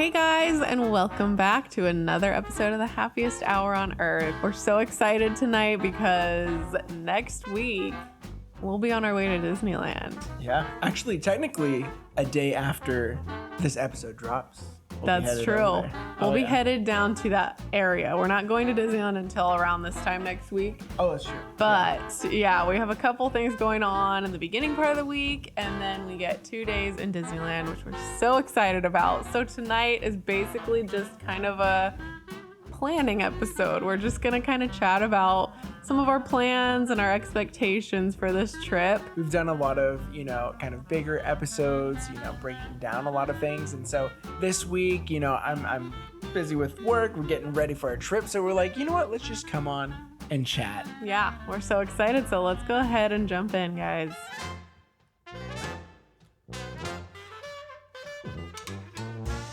Hey guys, and welcome back to another episode of the happiest hour on earth. We're so excited tonight because next week we'll be on our way to Disneyland. Yeah, actually, technically, a day after this episode drops. That's true. We'll be headed down to that area. We're not going to Disneyland until around this time next week. Oh, that's true. But yeah, we have a couple things going on in the beginning part of the week, and then we get 2 days in Disneyland, which we're so excited about. So tonight is basically just kind of a planning episode. We're just gonna kind of chat about some of our plans and our expectations for this trip. We've done a lot of, kind of bigger episodes, breaking down a lot of things. And so this week, I'm busy with work. We're getting ready for our trip. So we're like, you know what? Let's just come on and chat. Yeah, we're so excited. So let's go ahead and jump in, guys.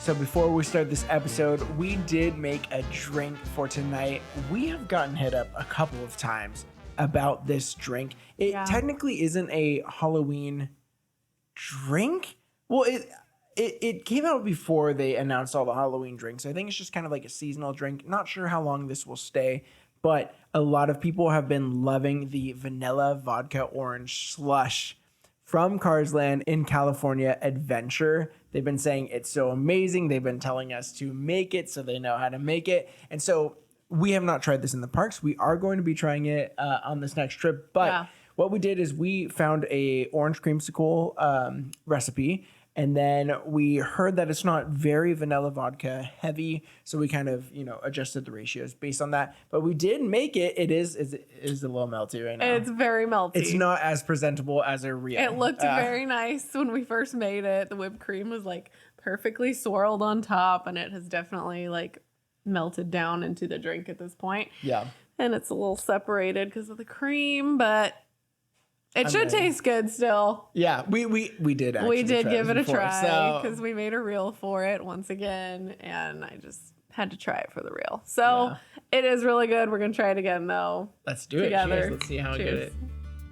So before we start this episode, we did make a drink for tonight. We have gotten hit up a couple of times about this drink. It technically isn't a Halloween drink. Well, it came out before they announced all the Halloween drinks. I think it's just kind of like a seasonal drink. Not sure how long this will stay, but a lot of people have been loving the vanilla vodka orange slush from Cars Land in California Adventure. They've been saying it's so amazing. They've been telling us to make it so they know how to make it. And so we have not tried this in the parks. We are going to be trying it on this next trip. But what we did is we found a orange creamsicle recipe. And then we heard that it's not very vanilla vodka heavy. So we kind of, adjusted the ratios based on that. But we did make it. It is a little melty right now. It's very melty. It's not as presentable as a real. It looked very nice when we first made it. The whipped cream was like perfectly swirled on top, and it has definitely like melted down into the drink at this point. Yeah. And it's a little separated because of the cream, but it should taste good still. Yeah, we did actually. We did give it a try because we made a reel for it once again, and I just had to try it for the reel. So it is really good. We're gonna try it again though. Let's do it. Cheers. Let's see how good it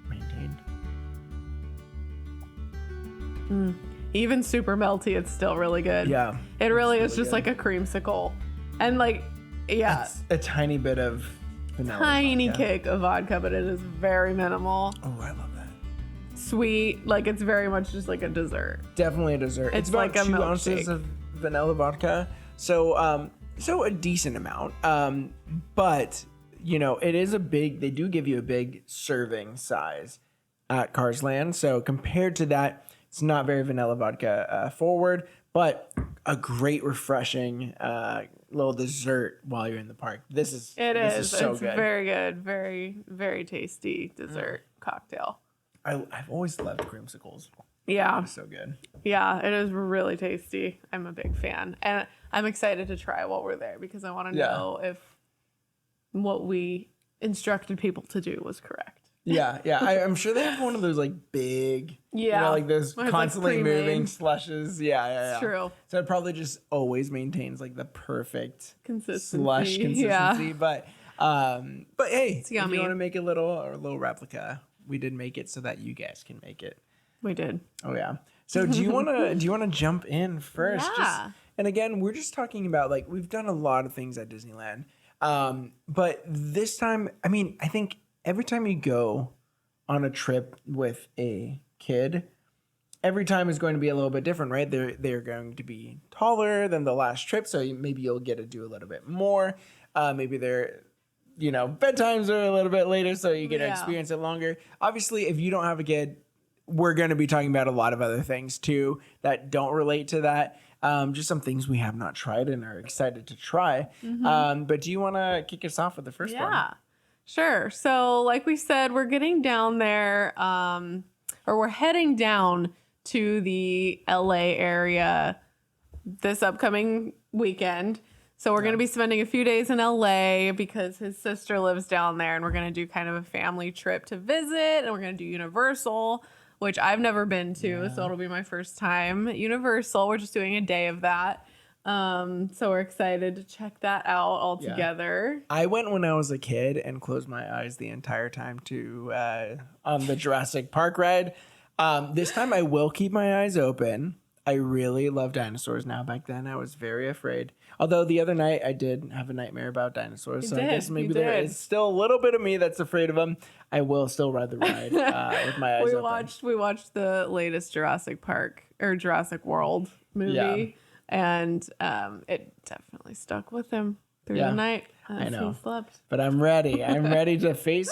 maintained. Even super melty, it's still really good. Yeah, it really is just like a creamsicle, and like it's a tiny bit of vanilla tiny kick of vodka, but it is very minimal. Oh, I love that. Sweet, like it's very much just like a dessert. Definitely a dessert. It's about like 2 ounces of vanilla vodka, so a decent amount. But it is a big. They do give you a big serving size at Cars Land. So compared to that, it's not very vanilla vodka forward, but a great refreshing little dessert while you're in the park. This is so it's good. Very good, very very tasty dessert cocktail. I've always loved creamsicles. Yeah. So good. Yeah, it is really tasty. I'm a big fan. And I'm excited to try while we're there because I want to know if what we instructed people to do was correct. Yeah. I'm sure they have one of those like big, like those constantly like moving slushes. Yeah. It's true. So it probably just always maintains like the perfect consistency. Slush consistency. Yeah. But hey, if you yummy. Want to make a little replica, we did make it so that you guys can make it. We did. Oh yeah. So do you want to jump in first? Yeah. And again, we're just talking about like we've done a lot of things at Disneyland. But this time, I mean, I think every time you go on a trip with a kid, every time is going to be a little bit different, right? They're going to be taller than the last trip, so maybe you'll get to do a little bit more. Maybe they're bedtimes are a little bit later, so you get to experience it longer. Obviously, if you don't have a kid, we're going to be talking about a lot of other things too that don't relate to that. Just some things we have not tried and are excited to try. But do you want to kick us off with the first one? Yeah, sure. So like we said, we're getting down there, or we're heading down to the LA area this upcoming weekend. So we're going to be spending a few days in LA because his sister lives down there, and we're going to do kind of a family trip to visit, and we're going to do Universal, which I've never been to. So it'll be my first time at Universal. We're just doing a day of that. So we're excited to check that out all together. I went when I was a kid and closed my eyes the entire time on the Jurassic Park ride. This time I will keep my eyes open. I really love dinosaurs now. Back then, I was very afraid. Although the other night, I did have a nightmare about dinosaurs. I guess maybe there is still a little bit of me that's afraid of them. I will still ride the ride with my eyes open. We watched the latest Jurassic World movie, and it definitely stuck with him through the night. I know. He slept. But I'm ready. I'm ready to face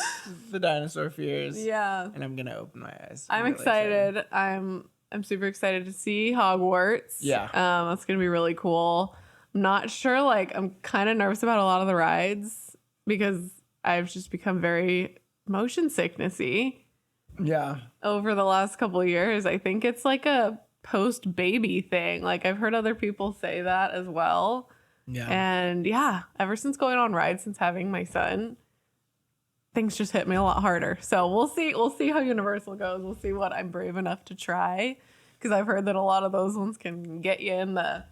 the dinosaur fears. Yeah. And I'm going to open my eyes. I'm really excited. I'm super excited to see Hogwarts. Yeah. That's going to be really cool. I'm not sure. I'm kind of nervous about a lot of the rides because I've just become very motion sicknessy. Yeah. Over the last couple of years. I think it's like a post-baby thing. I've heard other people say that as well. Yeah. And ever since going on rides, since having my son, things just hit me a lot harder. So we'll see. We'll see how Universal goes. We'll see what I'm brave enough to try. Because I've heard that a lot of those ones can get you in the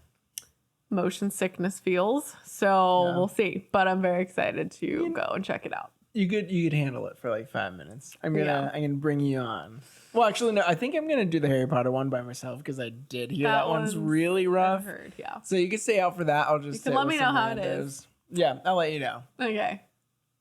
motion sickness feels. So we'll see. But I'm very excited to go and check it out. You could handle it for like 5 minutes. I'm gonna bring you on. Well, actually, no. I think I'm gonna do the Harry Potter one by myself because I did hear that one's really rough. I've heard, So you can stay out for that. I'll just let me know how it is. Yeah, I'll let you know. Okay.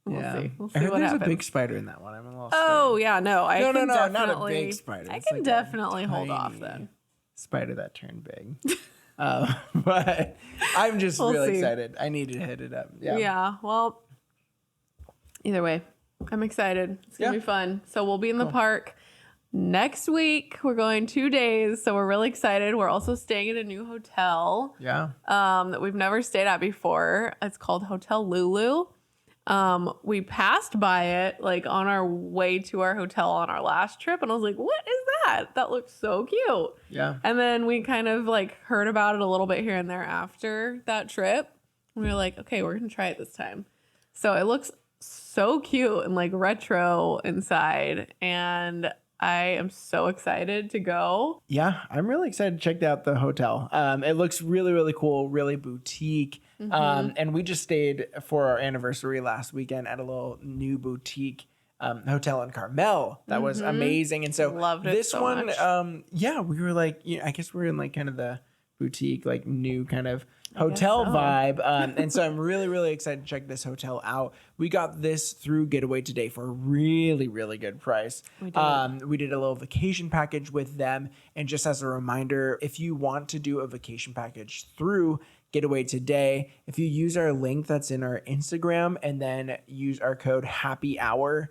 We'll see. We'll see I heard what there's happens. a big spider in that one. I'm a little scared. Oh yeah, no. No, not a big spider. I can definitely hold off then. Spider that turned big. But I'm just really excited. I need to hit it up. Yeah. Yeah. Well, either way, I'm excited. It's gonna be fun. So we'll be in the park next week. We're going 2 days, so we're really excited. We're also staying at a new hotel. Yeah. That we've never stayed at before. It's called Hotel Lulu. We passed by it on our way to our hotel on our last trip, and I was like, "What is that? That looks so cute." Yeah. And then we kind of heard about it a little bit here and there after that trip. And we were like, "Okay, we're gonna try it this time." So it looks so cute and retro inside, and I am so excited to go. Yeah, I'm really excited to check out the hotel. It looks really, really cool, really boutique. And we just stayed for our anniversary last weekend at a little new boutique hotel in Carmel. That was amazing. And so loved it this so one, much. we were I guess we're in kind of the boutique, new kind of hotel vibe. And so I'm really, really excited to check this hotel out. We got this through Getaway Today for a really, really good price. We did a little vacation package with them. And just as a reminder, if you want to do a vacation package through Getaway Today, if you use our link that's in our Instagram and then use our code HappyHour,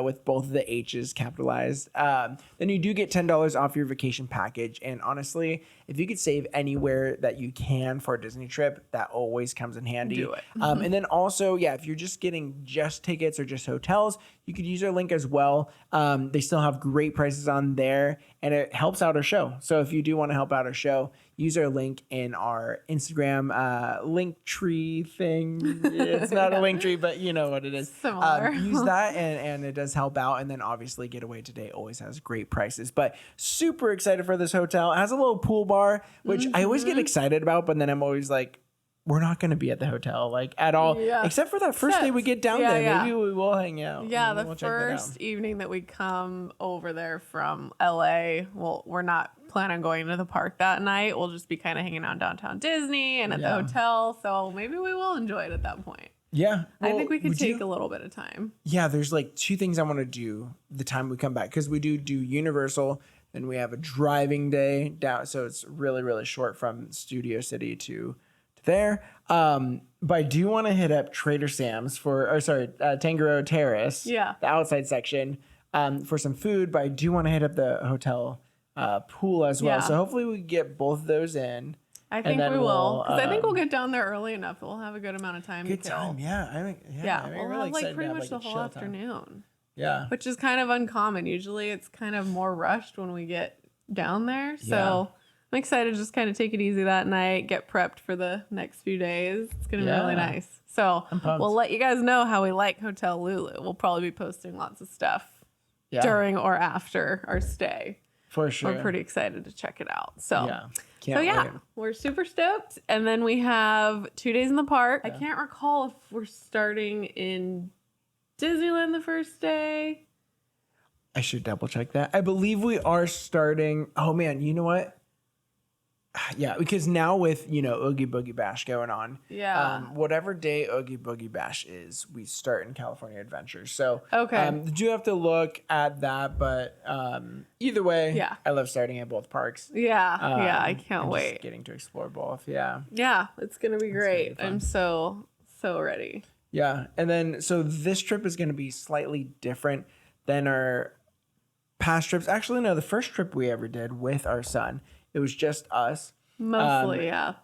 with both of the H's capitalized, then you do get $10 off your vacation package. And honestly, if you could save anywhere that you can for a Disney trip, that always comes in handy. Do it. And then also, if you're just getting just tickets or just hotels, you could use our link as well. They still have great prices on there, and it helps out our show. So if you do want to help out our show, use our link in our Instagram link tree thing. It's not a link tree, but you know what it is. Similar. Use that, and it does help out. And then obviously Getaway Today always has great prices. But super excited for this hotel. It has a little pool bar, which I always get excited about, but then I'm always like, we're not going to be at the hotel at all, except for that first day we get down there. Yeah. Maybe we will hang out. Yeah, the first evening that we come over there from LA, well, we're not planning on going to the park that night. We'll just be kind of hanging out downtown Disney and at the hotel. So maybe we will enjoy it at that point. Yeah. Well, I think we could take a little bit of time. Yeah, there's 2 things I want to do the time we come back, because we do Universal, then we have a driving day down. So it's really, really short from Studio City to there. But I do want to hit up Trader Sam's Tangaroa Terrace, the outside section, for some food. But I do want to hit up the hotel pool as well. So hopefully we get both of those in. I think we will, because I think we'll get down there early enough. We'll have a good amount of time to kill. We'll really have pretty much the whole afternoon. Yeah, which is kind of uncommon. Usually it's kind of more rushed when we get down there. So I'm excited to just kind of take it easy that night, get prepped for the next few days. It's going to be really nice. So we'll let you guys know how we like Hotel Lulu. We'll probably be posting lots of stuff during or after our stay. For sure. We're pretty excited to check it out. So Can't wait. We're super stoked. And then we have 2 days in the park. I can't recall if we're starting in Disneyland the first day. I should double check that. I believe we are starting. Oh man, you know what? Yeah, because now with, Oogie Boogie Bash going on, whatever day Oogie Boogie Bash is, we start in California Adventures. So do have to look at that, but either way, I love starting at both parks. I can't wait. Just getting to explore both. Yeah, it's gonna be great. I'm so ready. Yeah, and then so this trip is going to be slightly different than our past trips. Actually, no, the first trip we ever did with our son, it was just us. Mostly, yeah,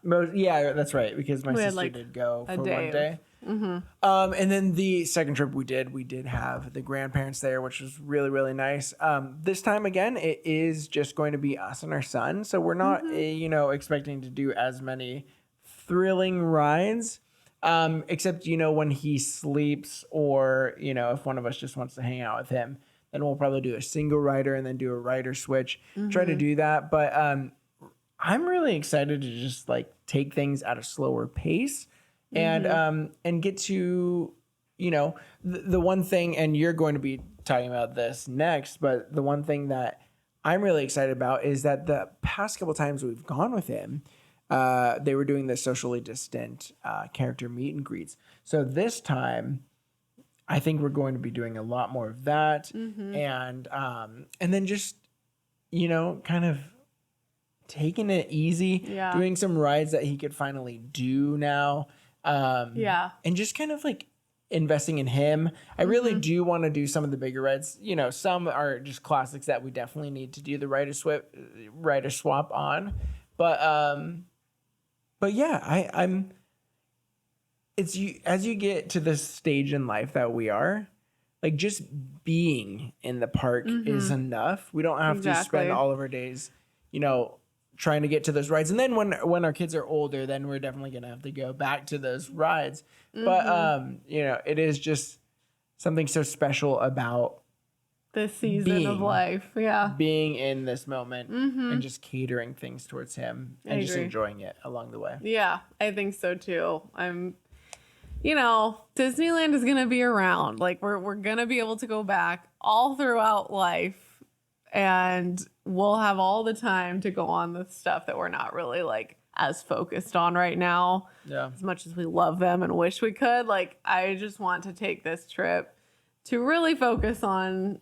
that's right, because my sister did go for 1 day. And then the second trip we did have the grandparents there, which was really, really nice. This time again, it is just going to be us and our son, so we're not, expecting to do as many thrilling rides. Except, when he sleeps or, if one of us just wants to hang out with him, then we'll probably do a single rider and then do a rider switch, try to do that. But I'm really excited to just take things at a slower pace and get to, the one thing, and you're going to be talking about this next, but the one thing that I'm really excited about is that the past couple times we've gone with him, they were doing the socially distant character meet and greets. So this time, I think we're going to be doing a lot more of that, and then just kind of taking it easy, doing some rides that he could finally do now, and just kind of investing in him. I really do want to do some of the bigger rides. Some are just classics that we definitely need to do the rider swap on, But yeah, I'm. It's you as you get to this stage in life that we are, just being in the park is enough. We don't have to spend all of our days, trying to get to those rides. And then when our kids are older, then we're definitely gonna have to go back to those rides. But it is just something so special about this season of life, being in this moment and just catering things towards him and just enjoying it along the way. Yeah, I think so too. Disneyland is gonna be around. We're gonna be able to go back all throughout life, and we'll have all the time to go on the stuff that we're not really as focused on right now. Yeah, as much as we love them and wish we could, I just want to take this trip to really focus on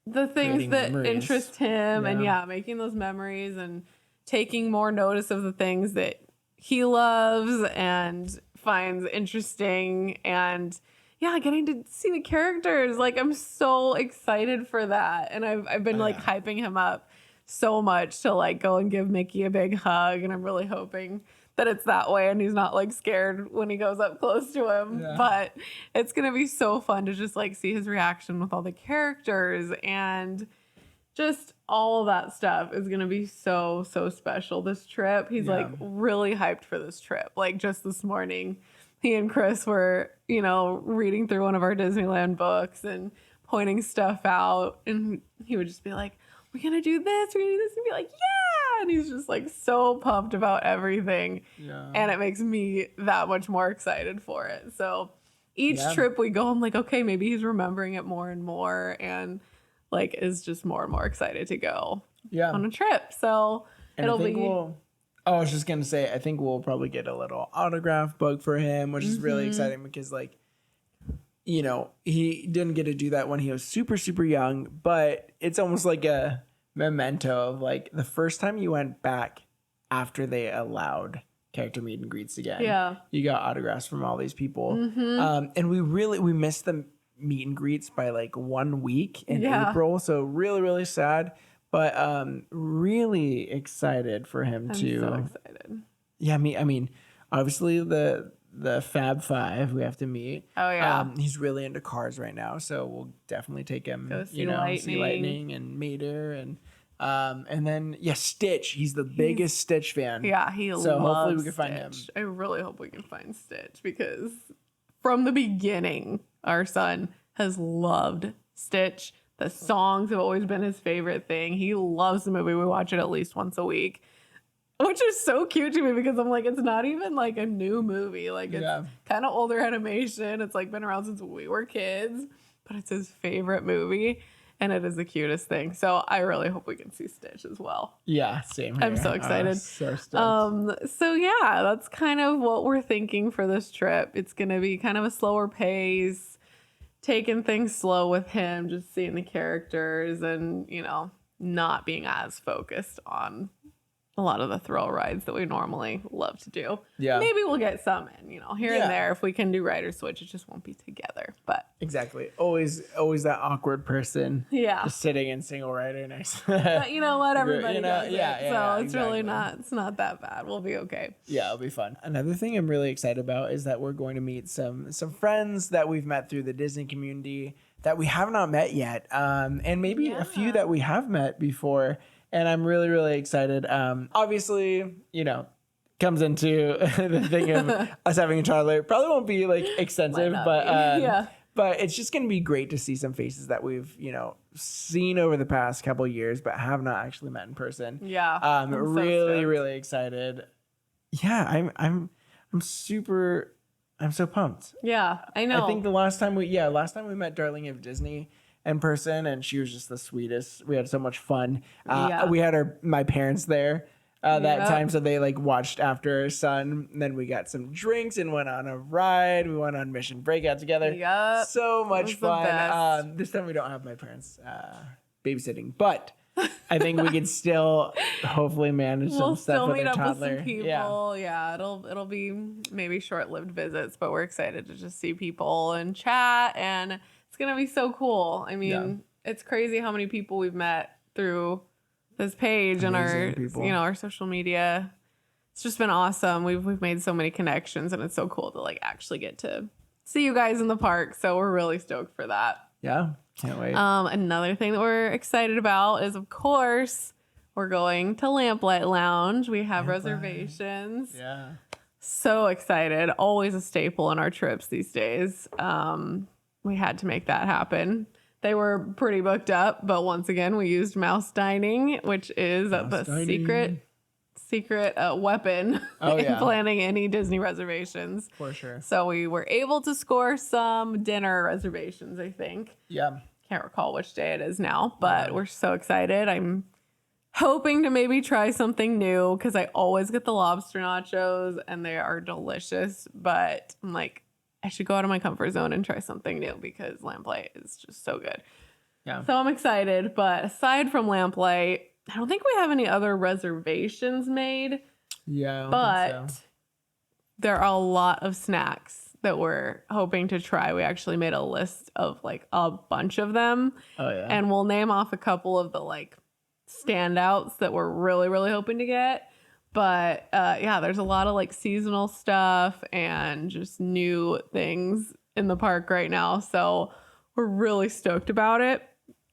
the things that interest him and making those memories and taking more notice of the things that he loves and finds interesting and getting to see the characters. I'm so excited for that. And I've been hyping him up so much to go and give Mickey a big hug, and I'm really hoping that it's that way and he's not scared when he goes up close to him. But it's gonna be so fun to just see his reaction with all the characters, and just all of that stuff is gonna be so special this trip. He's really hyped for this trip. Just this morning, he and Chris were reading through one of our Disneyland books and pointing stuff out, and he would just be like, we're gonna do this, and be like, yeah, and he's just so pumped about everything, and it makes me that much more excited for it. So each trip we go, I'm like, okay, maybe he's remembering it more and more, and is just more and more excited to go on a trip. So and it'll be I was just gonna say, I think we'll probably get a little autograph book for him, which is really exciting because he didn't get to do that when he was super, super young, but it's almost like a memento of the first time you went back after they allowed character meet and greets again. Yeah. You got autographs from all these people. And we missed the meet and greets by 1 week in April. So really, really sad, but really excited for him too. So excited. Yeah. I mean, obviously the Fab Five we have to meet. Oh yeah. He's really into cars right now, so we'll definitely take him. Go see Lightning and Mater and then Stitch. He's the biggest Stitch fan. Yeah, so hopefully we can find him. I really hope we can find Stitch because from the beginning, our son has loved Stitch. The songs have always been his favorite thing. He loves the movie. We watch it at least once a week. Which is so cute to me because I'm it's not even a new movie. It's kind of older animation. It's been around since we were kids, but it's his favorite movie. and it is the cutest thing. So I really hope we can see Stitch as well. Yeah, same here. I'm so excited. So stoked. So yeah, that's kind of what we're thinking for this trip. It's gonna be kind of a slower pace, taking things slow with him, just seeing the characters and, you know, not being as focused on a lot of the thrill rides that we normally love to do. Yeah. Maybe we'll get some in, you know, here and there. If we can do Rider Switch, it just won't be together. But exactly. Always that awkward person. Yeah. Just sitting in single rider next. But you know what? Everybody does it. Yeah, so it's exactly. really it's not that bad. We'll be okay. Yeah, it'll be fun. Another thing I'm really excited about is that we're going to meet some friends that we've met through the Disney community that we have not met yet. And maybe a few that we have met before. And I'm really, really excited. Obviously, you know, comes into the thing of us having a toddler. Probably won't be like extensive, but it's just going to be great to see some faces that we've, you know, seen over the past couple of years, but have not actually met in person. Yeah. I'm really, really excited. Yeah, I'm so pumped. Yeah, I know. I think last time we met Darling of Disney in person, and she was just the sweetest. We had so much fun. We had my parents there that time, so they like watched after our son. And then we got some drinks and went on a ride. We went on Mission Breakout together. Yep. So much fun. This time we don't have my parents babysitting, but I think we can still hopefully manage some stuff with our toddler. With some people. Yeah, it'll be maybe short-lived visits, but we're excited to just see people and chat, and it's gonna be so cool. I mean, it's crazy how many people we've met through this page and our social media. It's just been awesome. We've made so many connections, and it's so cool to like actually get to see you guys in the park. So we're really stoked for that. Yeah, can't wait. Another thing that we're excited about is, of course, we're going to Lamplight Lounge. We have reservations. Yeah. So excited. Always a staple in our trips these days. We had to make that happen. They were pretty booked up, but once again, we used Mouse Dining, which is the secret weapon in planning any Disney reservations. For sure. So we were able to score some dinner reservations, I think. Yeah. Can't recall which day it is now, but we're so excited. I'm hoping to maybe try something new because I always get the lobster nachos and they are delicious, but I'm like, I should go out of my comfort zone and try something new because Lamplight is just so good. Yeah. So I'm excited. But aside from Lamplight, I don't think we have any other reservations made. Yeah. I don't but think so. There are a lot of snacks that we're hoping to try. We actually made a list of like a bunch of them. Oh, yeah. And we'll name off a couple of the like standouts that we're really, really hoping to get. But there's a lot of like seasonal stuff and just new things in the park right now. So we're really stoked about it.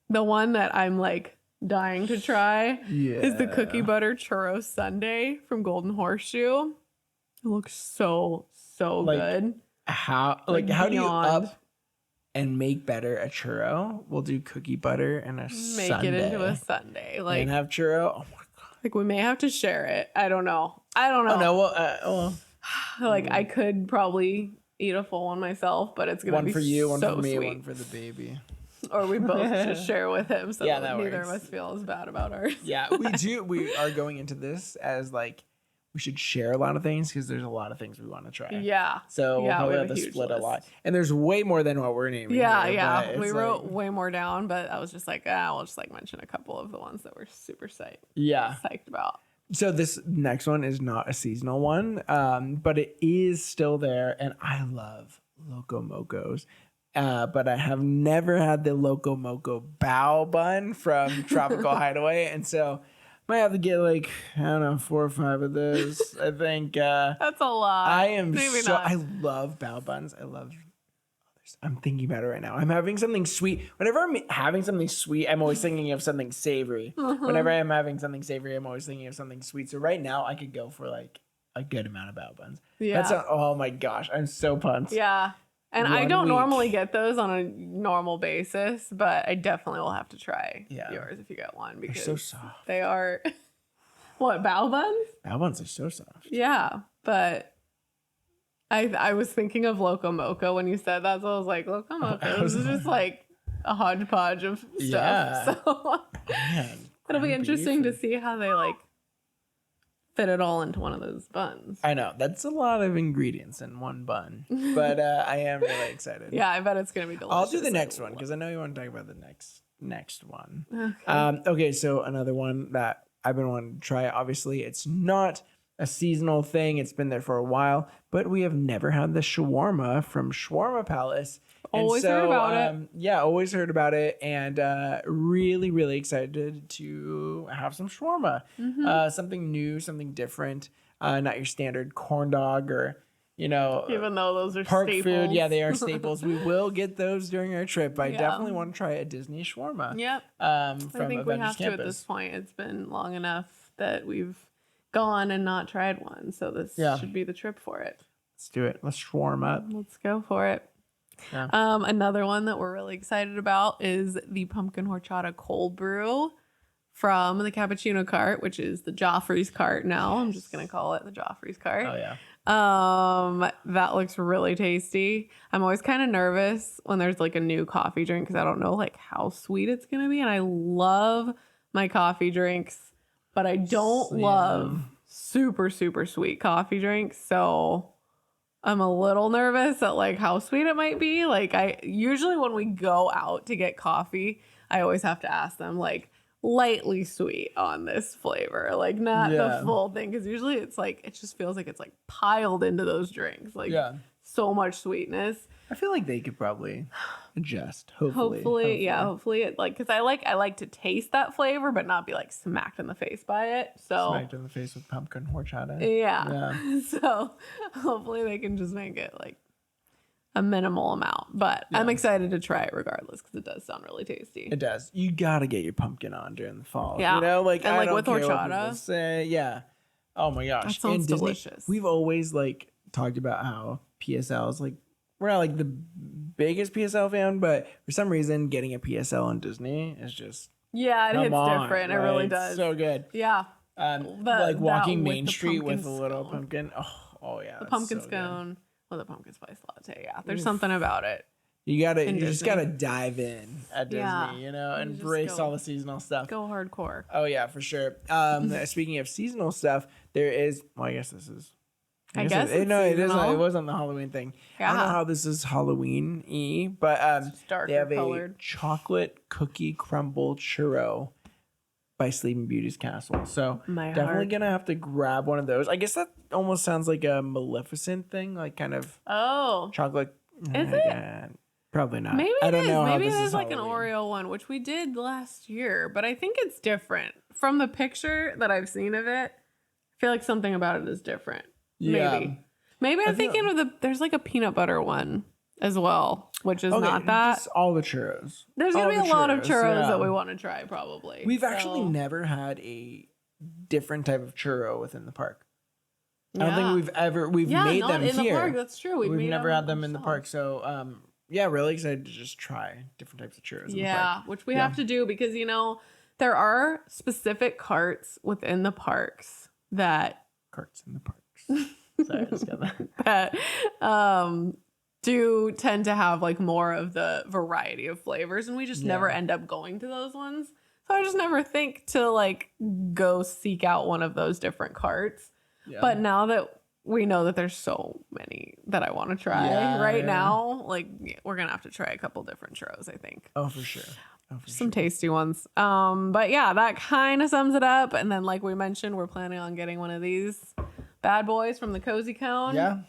The one that I'm like dying to try is the cookie butter churro sundae from Golden Horseshoe. It looks so good. How do you up and make better a churro? We'll do cookie butter and a sundae. Make it into a sundae. Like, and have churro. Oh my god. Like we may have to share it. I don't know. Oh no. Well, like I could probably eat a full one myself, but it's gonna be one for you, one so for me, sweet. one for the baby. Or we both just share with him, so that neither works. of us feel as bad about ours. Yeah, we do. We are going into this as like we should share a lot of things because there's a lot of things we want to try. Yeah. So we'll probably have to split list. a lot. And there's way more than what we're naming. Yeah. We wrote way more down, but I was just like, we'll just like mention a couple of the ones that we're super psyched about. So this next one is not a seasonal one, but it is still there, and I love Loco Mocos. But I have never had the Loco Moco bao bun from Tropical Hideaway, and so might have to get like, I don't know, 4 or 5 of those. I think that's a lot. I love bao buns. I'm thinking about it right now. I'm having something sweet. Whenever I'm having something sweet, I'm always thinking of something savory. Whenever I'm having something savory, I'm always thinking of something sweet. So right now, I could go for like a good amount of bao buns. Yeah. Oh my gosh, I'm so pumped. Yeah. And I don't normally get those on a normal basis, but I definitely will have to try yours if you get one because they're so soft. They are. What, bao buns? Bao buns are so soft. Yeah, but I was thinking of Loco Moco when you said that, so I was like, Loco Moco. This is just like a hodgepodge of stuff. Yeah. So Man, it'll be ground interesting beef to see how they like fit it all into one of those buns. I know that's a lot of ingredients in one bun, but I am really excited. Yeah, I bet it's gonna be delicious. I'll do the next one because I know you want to talk about the next one. Okay. Okay, so another one that I've been wanting to try. Obviously, it's not a seasonal thing. It's been there for a while, but we have never had the shawarma from Shawarma Palace. Always heard about it. Yeah, always heard about it, and really, really excited to have some shawarma. Something new, something different. Not your standard corn dog or, Even though those are park staples. food. Yeah, they are staples. We will get those during our trip. I definitely want to try a Disney shawarma. Yep. From I think we Avengers have to Campus. at this point. It's been long enough that we've gone and not tried one, so this should be the trip for it. Let's do it. Let's shawarma up. Let's go for it. Yeah. Another one that we're really excited about is the pumpkin horchata cold brew from the cappuccino cart, which is the Joffrey's cart now. I'm just gonna call it the Joffrey's cart. Oh yeah. That looks really tasty. I'm always kind of nervous when there's like a new coffee drink because I don't know like how sweet it's gonna be, and I love my coffee drinks, but I don't love super sweet coffee drinks. So I'm a little nervous at like how sweet it might be. Like I usually when we go out to get coffee, I always have to ask them like lightly sweet on this flavor, like not the full thing, because usually it's like it just feels like it's like piled into those drinks, like so much sweetness. I feel like they could probably adjust. Hopefully. Hopefully it like because I like to taste that flavor but not be like smacked in the face by it. So Smacked in the face with pumpkin horchata. Yeah. So hopefully they can just make it like a minimal amount. But I'm excited to try it regardless because it does sound really tasty. It does. You gotta get your pumpkin on during the fall. Yeah. You know, like And, I like, don't with care what horchata. people say. Yeah. Oh my gosh. That sounds And Disney, delicious. we've always like talked about how PSL is like we're not like the biggest PSL fan, but for some reason getting a PSL on Disney is just Yeah, it hits on, different. It right? really It's does. so good. Yeah. Like walking with Main the Street with a pumpkin little scone. pumpkin. Oh yeah. The that's pumpkin so good. scone with a pumpkin spice latte. Yeah. There's something about it. You just Disney. gotta dive in at Disney, Yeah. and just embrace go- all the seasonal stuff. Go hardcore. Oh yeah, for sure. Speaking of seasonal stuff, there is. Well, I guess this is. I guess it's no, it isn't. seasonal. It wasn't the Halloween thing. I don't know Yeah. how this is Halloween-y, but darker they have colored. a chocolate cookie crumble churro by Sleeping Beauty's Castle. So My definitely heart. gonna have to grab one of those. I guess that almost sounds like a Maleficent thing, like kind of Oh. chocolate. Is it? Probably not. Maybe I it don't is. know how Maybe it this is like Halloween. an Oreo one, which we did last year, but I think it's different. From the picture that I've seen of it, I feel like something about it is different. Yeah. Maybe I'm I feel- thinking of there's like a peanut butter one as well, which is not that. Just all the churros. There's gonna All be the a lot of churros yeah. that we want to try probably. We've So, actually never had a different type of churro within the park. I don't yeah. think we've made not them in here. the park. That's true. We've made never had them in the park. ourselves. So yeah, really excited to just try different types of churros in the park. Yeah, which we have to do because there are specific carts within the parks that Carts in the parks. Sorry, I just got that. that do tend to have like more of the variety of flavors, and we just never end up going to those ones. So I just never think to like go seek out one of those different carts. Yeah. But now that we know that there's so many that I want to try right now, like we're gonna have to try a couple different churros, I think. Oh, for sure. Some tasty ones. But yeah, that kind of sums it up. And then like we mentioned, we're planning on getting one of these bad boys from the Cozy Cone. Yeah.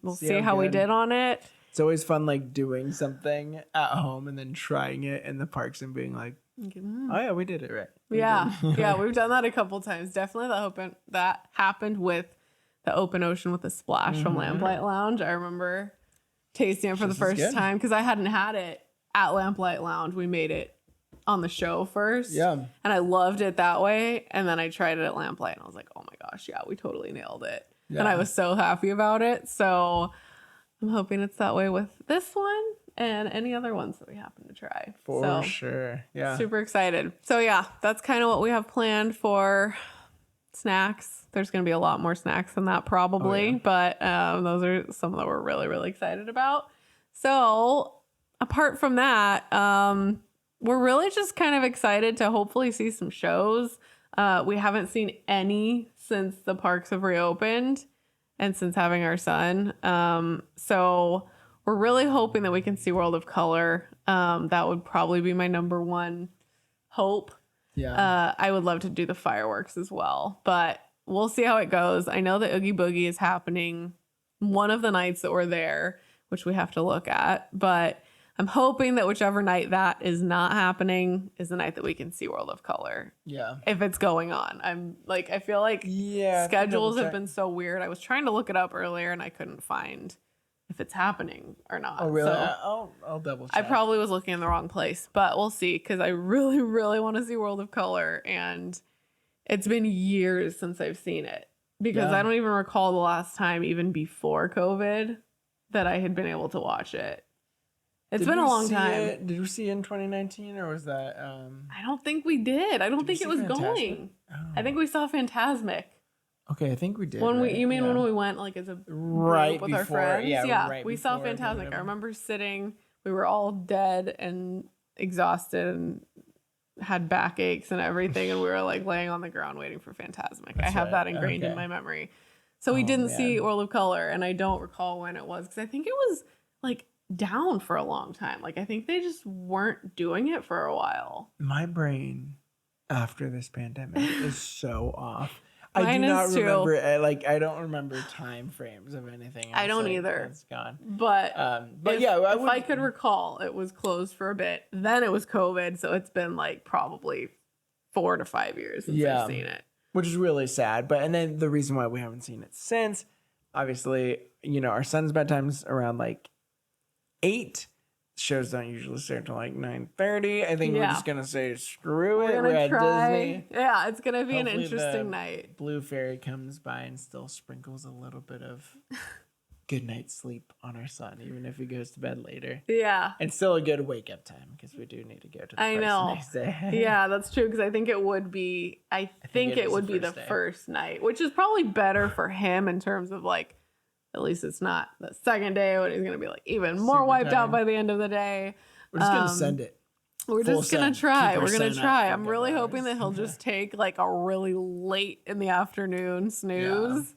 We'll See see how how we good. did on it. It's always fun like doing something at home and then trying it in the parks and being like, oh yeah, we did it right. We Yeah. did. Yeah, we've done that a couple times. Definitely that happened with the Open Ocean with the Splash from Lamplight Lounge. I remember tasting it for the Just as first good. time because I hadn't had it at Lamplight Lounge. We made it on the show first. Yeah. And I loved it that way. And then I tried it at Lamplight and I was like, oh my gosh, yeah, we totally nailed it. And Yeah. I was so happy about it. So I'm hoping it's that way with this one and any other ones that we happen to try. For So, sure. Yeah. super excited. So yeah, that's kind of what we have planned for snacks. There's going to be a lot more snacks than that probably, Oh, yeah. but those are some that we're really, really excited about. So apart from that, we're really just kind of excited to hopefully see some shows. We haven't seen any since the parks have reopened and since having our son. So we're really hoping that we can see World of Color. That would probably be my number one hope. Yeah. I would love to do the fireworks as well, but we'll see how it goes. I know that Oogie Boogie is happening one of the nights that we're there, which we have to look at, but I'm hoping that whichever night that is not happening is the night that we can see World of Color. Yeah. If it's going on. I feel like schedules have been so weird. I was trying to look it up earlier and I couldn't find if it's happening or not. Oh, really? So I'll double check. I probably was looking in the wrong place, but we'll see, because I really, really want to see World of Color. And it's been years since I've seen it, because I don't even recall the last time, even before COVID, that I had been able to watch it. It's been a long time. Did we see it in 2019, or was that? I don't think we did. I don't think it was going. Oh. I think we saw Fantasmic. Okay, I think we did. When we went like as a group with our friends? Yeah, we saw Fantasmic. I remember sitting. We were all dead and exhausted and had backaches and everything, and we were like laying on the ground waiting for Fantasmic. I have that ingrained in my memory. So we didn't see World of Color, and I don't recall when it was, because I think it was like down for a long time. Like I think they just weren't doing it for a while. My brain after this pandemic is so off. I Mine do not is too. remember. I don't remember time frames of anything. I don't either. It's gone. But if I could recall, it was closed for a bit. Then it was COVID, so it's been like probably 4 to 5 years since I've seen it. Which is really sad. And then the reason why we haven't seen it since, obviously, our son's bedtime's around like 8. Shows don't usually start until like 9:30. I think we're just gonna say screw it. We're at Disney. Yeah, it's gonna be Hopefully an interesting night. Blue Fairy comes by and still sprinkles a little bit of good night's sleep on our son, even if he goes to bed later. Yeah, and still a good wake up time, because we do need to go to the next day. Yeah, that's true, because I think it would be. I think it would be the first night, which is probably better for him in terms of like. At least it's not the second day when he's going to be like even more wiped out by the end of the day. We're just going to send it. We're just going to try. We're going to try. I'm really hoping that he'll just take like a really late in the afternoon snooze.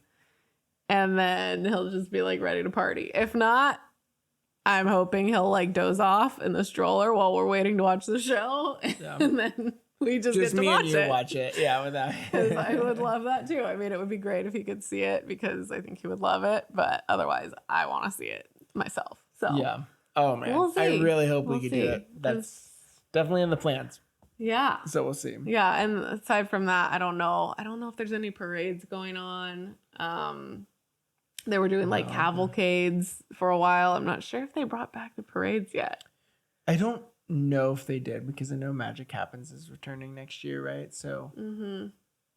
And then he'll just be like ready to party. If not, I'm hoping he'll like doze off in the stroller while we're waiting to watch the show. Yeah. And then we just get to me watch and you it. watch it. Yeah, without. I would love that too. I mean, it would be great if he could see it, because I think he would love it. But otherwise, I want to see it myself. So yeah. Oh man, we'll see. I really hope we could do it. That's definitely in the plans. Yeah. So we'll see. Yeah, and aside from that, I don't know if there's any parades going on. They were doing like cavalcades for a while. I'm not sure if they brought back the parades yet. I don't know if they did, because I know Magic Happens is returning next year, right? So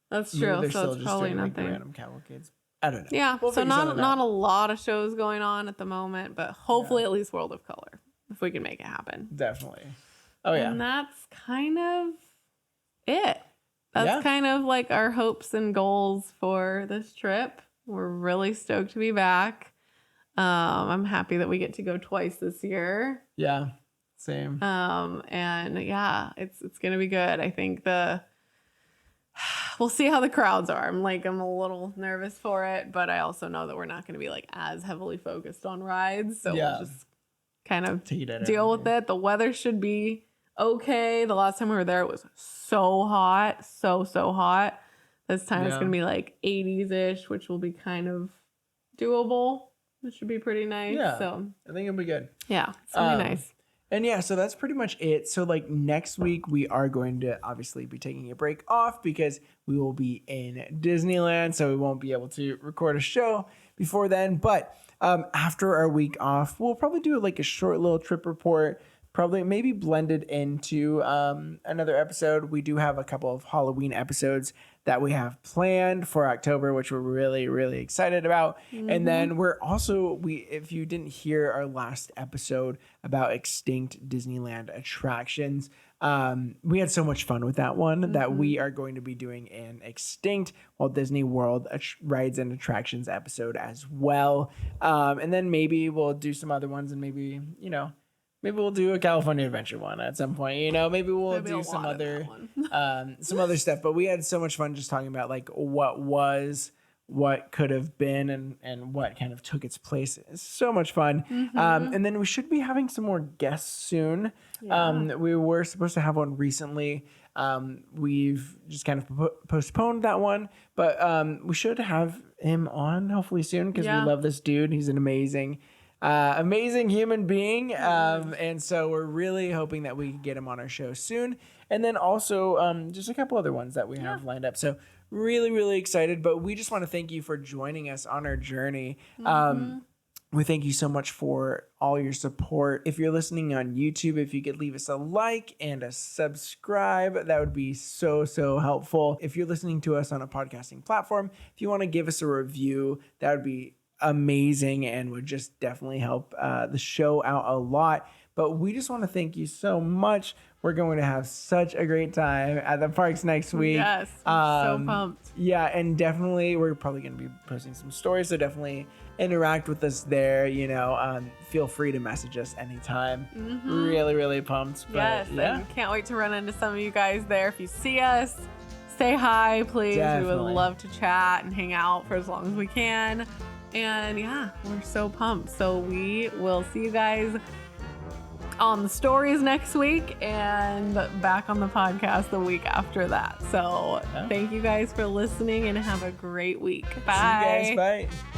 that's true. They're so still it's just probably doing nothing. Like random cavalcades. I don't know. Yeah, so not a lot of shows going on at the moment, but hopefully at least World of Color, if we can make it happen. Definitely. Oh yeah. And that's kind of it. That's kind of like our hopes and goals for this trip. We're really stoked to be back. I'm happy that we get to go twice this year. Yeah. Same. And yeah, it's gonna be good. I think we'll see how the crowds are. I'm a little nervous for it, but I also know that we're not gonna be like as heavily focused on rides. So we'll just kind of deal with it. The weather should be okay. The last time we were there, it was so hot, so hot. This time it's gonna be like 80s-ish, which will be kind of doable. It should be pretty nice. Yeah, so I think it'll be good. Yeah, it's gonna be nice. And yeah, so that's pretty much it. So like next week, we are going to obviously be taking a break off, because we will be in Disneyland. So we won't be able to record a show before then. But after our week off, we'll probably do like a short little trip report, probably maybe blended into another episode. We do have a couple of Halloween episodes that we have planned for October, which we're really, really excited about. And then we're also, if you didn't hear our last episode about extinct Disneyland attractions, we had so much fun with that one that we are going to be doing an extinct Walt Disney World rides and attractions episode as well. And then maybe we'll do some other ones, and maybe, maybe we'll do a California Adventure one at some point. You know, maybe we'll do some other stuff. But we had so much fun just talking about like what was, what could have been, and what kind of took its place. It's so much fun. And then we should be having some more guests soon. We were supposed to have one recently. We've just kind of postponed that one, but we should have him on hopefully soon because we love this dude. He's an amazing human being. And so we're really hoping that we can get him on our show soon. And then also just a couple other ones that we have lined up. So really, really excited. But we just want to thank you for joining us on our journey. We thank you so much for all your support. If you're listening on YouTube, if you could leave us a like and a subscribe, that would be so, so helpful. If you're listening to us on a podcasting platform, if you want to give us a review, that would be amazing and would just definitely help the show out a lot. But we just want to thank you so much. We're going to have such a great time at the parks next week. Yes, I'm so pumped. Yeah, and definitely we're probably going to be posting some stories, so definitely interact with us there. You know, feel free to message us anytime. Really, really pumped. But, and can't wait to run into some of you guys there. If you see us, say hi, please. Definitely. We would love to chat and hang out for as long as we can. And yeah, we're so pumped. So we will see you guys on the stories next week and back on the podcast the week after that. So thank you guys for listening and have a great week. Bye. See you guys. Bye.